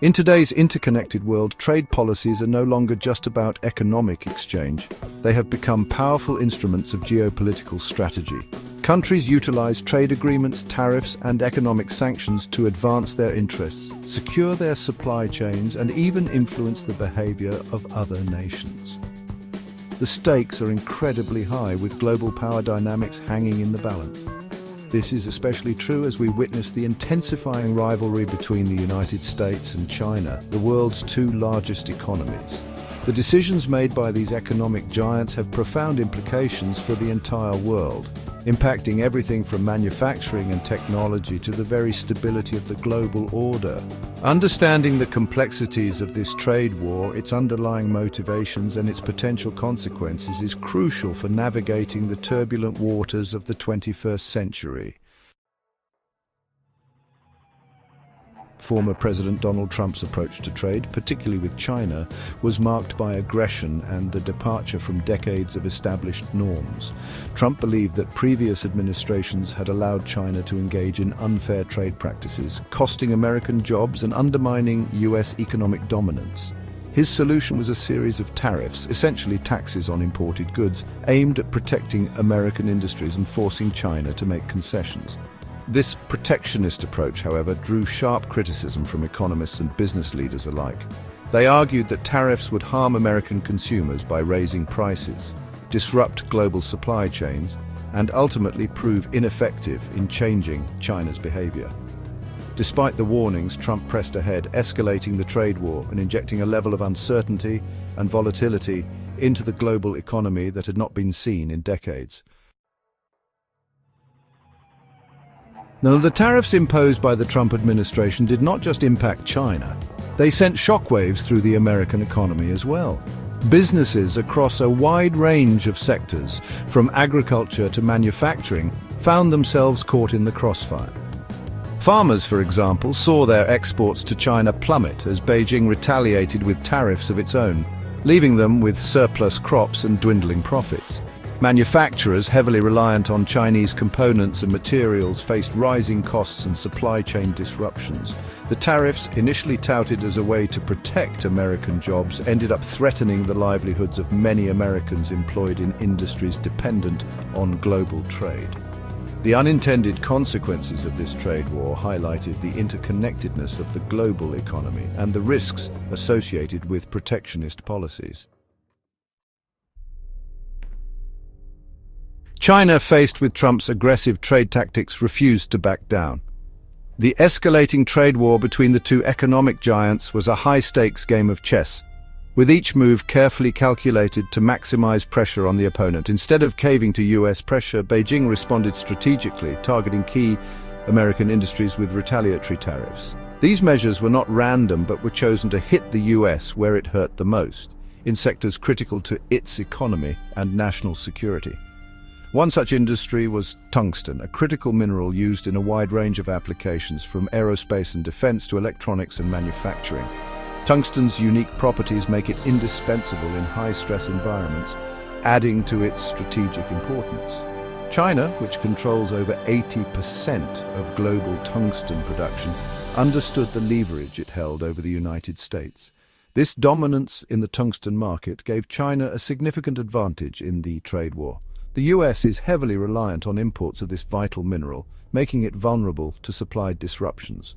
In today's interconnected world, trade policies are no longer just about economic exchange. They have become powerful instruments of geopolitical strategy. Countries utilize trade agreements, tariffs, and economic sanctions to advance their interests, secure their supply chains, and even influence the behavior of other nations. The stakes are incredibly high, with global power dynamics hanging in the balance. This is especially true as we witness the intensifying rivalry between the United States and China, the world's two largest economies. The decisions made by these economic giants have profound implications for the entire world, impacting everything from manufacturing and technology to the very stability of the global order. Understanding the complexities of this trade war, its underlying motivations and its potential consequences is crucial for navigating the turbulent waters of the 21st century. Former President Donald Trump's approach to trade, particularly with China, was marked by aggression and a departure from decades of established norms. Trump believed that previous administrations had allowed China to engage in unfair trade practices, costing American jobs and undermining U.S. economic dominance. His solution was a series of tariffs, essentially taxes on imported goods, aimed at protecting American industries and forcing China to make concessions. This protectionist approach, however, drew sharp criticism from economists and business leaders alike. They argued that tariffs would harm American consumers by raising prices, disrupt global supply chains, and ultimately prove ineffective in changing China's behavior. Despite the warnings, Trump pressed ahead, escalating the trade war and injecting a level of uncertainty and volatility into the global economy that had not been seen in decades. Now, the tariffs imposed by the Trump administration did not just impact China. They sent shockwaves through the American economy as well. Businesses across a wide range of sectors, from agriculture to manufacturing, found themselves caught in the crossfire. Farmers, for example, saw their exports to China plummet as Beijing retaliated with tariffs of its own, leaving them with surplus crops and dwindling profits. Manufacturers, heavily reliant on Chinese components and materials, faced rising costs and supply chain disruptions. The tariffs, initially touted as a way to protect American jobs, ended up threatening the livelihoods of many Americans employed in industries dependent on global trade. The unintended consequences of this trade war highlighted the interconnectedness of the global economy and the risks associated with protectionist policies. China, faced with Trump's aggressive trade tactics, refused to back down. The escalating trade war between the two economic giants was a high-stakes game of chess, with each move carefully calculated to maximize pressure on the opponent. Instead of caving to U.S. pressure, Beijing responded strategically, targeting key American industries with retaliatory tariffs. These measures were not random, but were chosen to hit the U.S. where it hurt the most, in sectors critical to its economy and national security. One such industry was tungsten, a critical mineral used in a wide range of applications, from aerospace and defense to electronics and manufacturing. Tungsten's unique properties make it indispensable in high-stress environments, adding to its strategic importance. China, which controls over 80% of global tungsten production, understood the leverage it held over the United States. This dominance in the tungsten market gave China a significant advantage in the trade war. The US is heavily reliant on imports of this vital mineral, making it vulnerable to supply disruptions.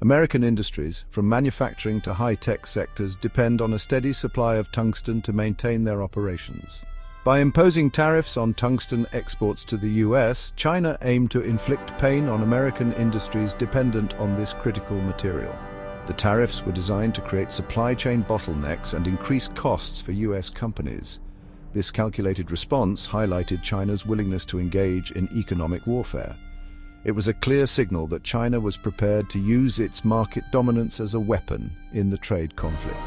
American industries, from manufacturing to high-tech sectors, depend on a steady supply of tungsten to maintain their operations. By imposing tariffs on tungsten exports to the US, China aimed to inflict pain on American industries dependent on this critical material. The tariffs were designed to create supply chain bottlenecks and increase costs for US companies. This calculated response highlighted China's willingness to engage in economic warfare. It was a clear signal that China was prepared to use its market dominance as a weapon in the trade conflict.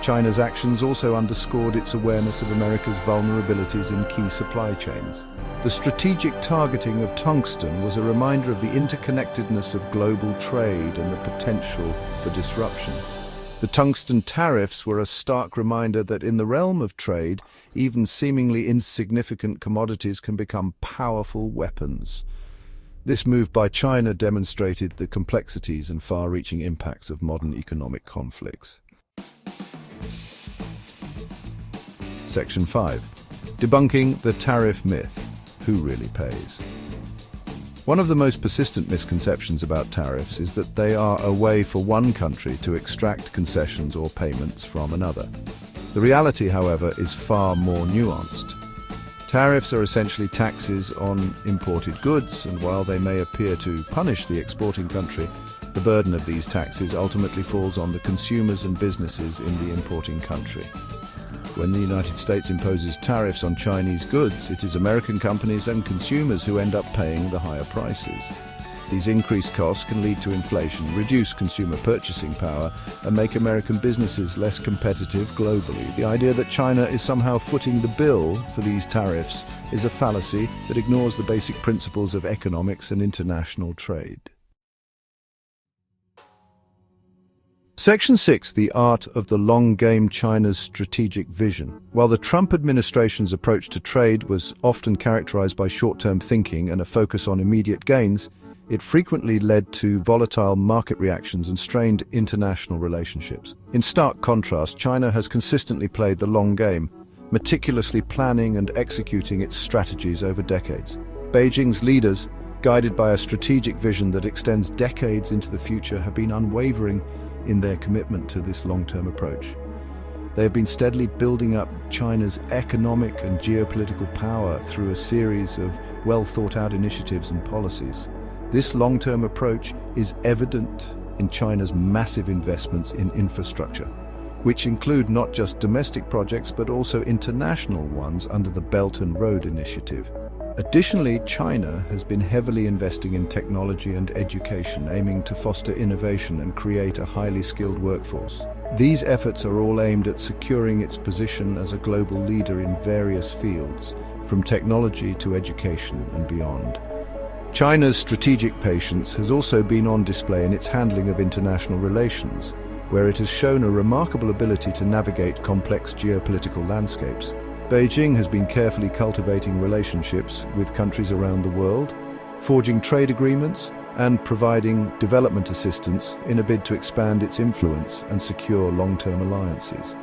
China's actions also underscored its awareness of America's vulnerabilities in key supply chains. The strategic targeting of tungsten was a reminder of the interconnectedness of global trade and the potential for disruption. The tungsten tariffs were a stark reminder that in the realm of trade, even seemingly insignificant commodities can become powerful weapons. This move by China demonstrated the complexities and far-reaching impacts of modern economic conflicts. Section 5. Debunking the tariff myth. Who really pays? One of the most persistent misconceptions about tariffs is that they are a way for one country to extract concessions or payments from another. The reality, however, is far more nuanced. Tariffs are essentially taxes on imported goods, and while they may appear to punish the exporting country, the burden of these taxes ultimately falls on the consumers and businesses in the importing country. When the United States imposes tariffs on Chinese goods, it is American companies and consumers who end up paying the higher prices. These increased costs can lead to inflation, reduce consumer purchasing power, and make American businesses less competitive globally. The idea that China is somehow footing the bill for these tariffs is a fallacy that ignores the basic principles of economics and international trade. Section 6. The Art of the Long Game: China's Strategic Vision. While the Trump administration's approach to trade was often characterized by short-term thinking and a focus on immediate gains, it frequently led to volatile market reactions and strained international relationships. In stark contrast, China has consistently played the long game, meticulously planning and executing its strategies over decades. Beijing's leaders, guided by a strategic vision that extends decades into the future, have been unwavering in their commitment to this long-term approach. They have been steadily building up China's economic and geopolitical power through a series of well-thought-out initiatives and policies. This long-term approach is evident in China's massive investments in infrastructure, which include not just domestic projects but also international ones under the Belt and Road Initiative. Additionally, China has been heavily investing in technology and education, aiming to foster innovation and create a highly skilled workforce. These efforts are all aimed at securing its position as a global leader in various fields, from technology to education and beyond. China's strategic patience has also been on display in its handling of international relations, where it has shown a remarkable ability to navigate complex geopolitical landscapes. Beijing has been carefully cultivating relationships with countries around the world, forging trade agreements and providing development assistance in a bid to expand its influence and secure long-term alliances.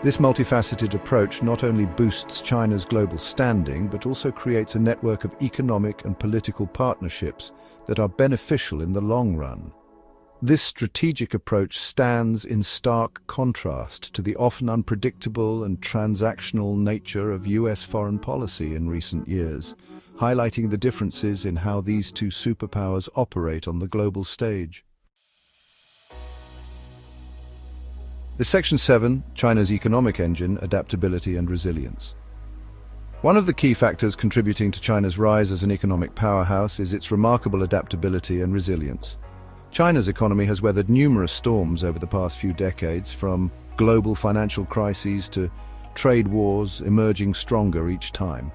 This multifaceted approach not only boosts China's global standing, but also creates a network of economic and political partnerships that are beneficial in the long run. This strategic approach stands in stark contrast to the often unpredictable and transactional nature of US foreign policy in recent years, highlighting the differences in how these two superpowers operate on the global stage. Section 7. China's economic engine: adaptability and resilience. One of the key factors contributing to China's rise as an economic powerhouse is its remarkable adaptability and resilience. China's economy has weathered numerous storms over the past few decades, from global financial crises to trade wars, emerging stronger each time.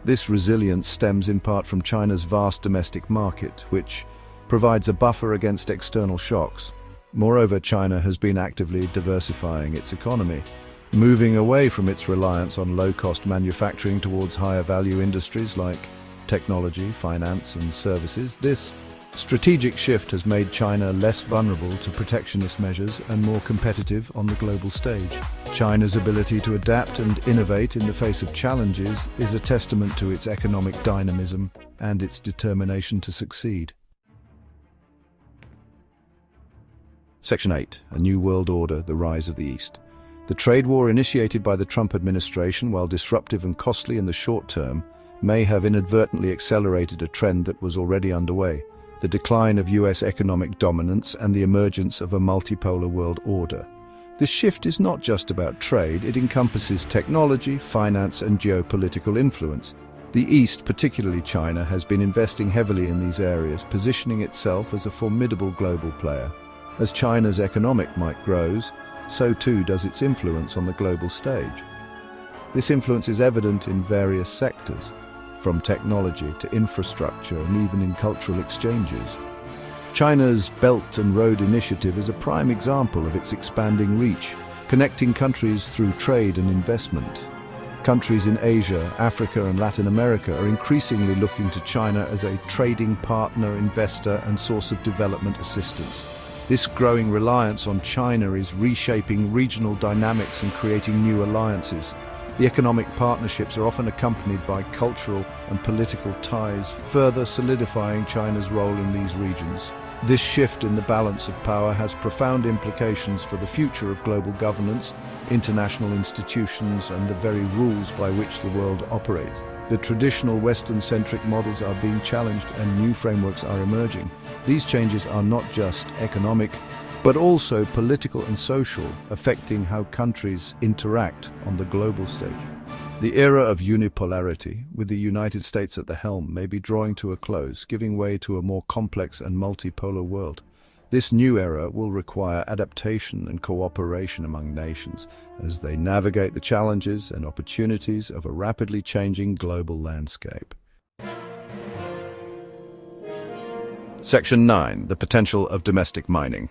This resilience stems in part from China's vast domestic market, which provides a buffer against external shocks. Moreover, China has been actively diversifying its economy, moving away from its reliance on low-cost manufacturing towards higher-value industries like technology, finance, and services. This strategic shift has made China less vulnerable to protectionist measures and more competitive on the global stage. China's ability to adapt and innovate in the face of challenges is a testament to its economic dynamism and its determination to succeed. Section 8. A New World Order: The Rise of the East. The trade war initiated by the Trump administration, while disruptive and costly in the short term, may have inadvertently accelerated a trend that was already underway: the decline of US economic dominance and the emergence of a multipolar world order. This shift is not just about trade, it encompasses technology, finance, and geopolitical influence. The East, particularly China, has been investing heavily in these areas, positioning itself as a formidable global player. As China's economic might grows, so too does its influence on the global stage. This influence is evident in various sectors, from technology to infrastructure and even in cultural exchanges. China's Belt and Road Initiative is a prime example of its expanding reach, connecting countries through trade and investment. Countries in Asia, Africa, and Latin America are increasingly looking to China as a trading partner, investor, and source of development assistance. This growing reliance on China is reshaping regional dynamics and creating new alliances. The economic partnerships are often accompanied by cultural and political ties, further solidifying China's role in these regions. This shift in the balance of power has profound implications for the future of global governance, international institutions, and the very rules by which the world operates. The traditional Western-centric models are being challenged and new frameworks are emerging. These changes are not just economic, but also political and social, affecting how countries interact on the global stage. The era of unipolarity, with the United States at the helm, may be drawing to a close, giving way to a more complex and multipolar world. This new era will require adaptation and cooperation among nations as they navigate the challenges and opportunities of a rapidly changing global landscape. Section 9. The potential of domestic mining.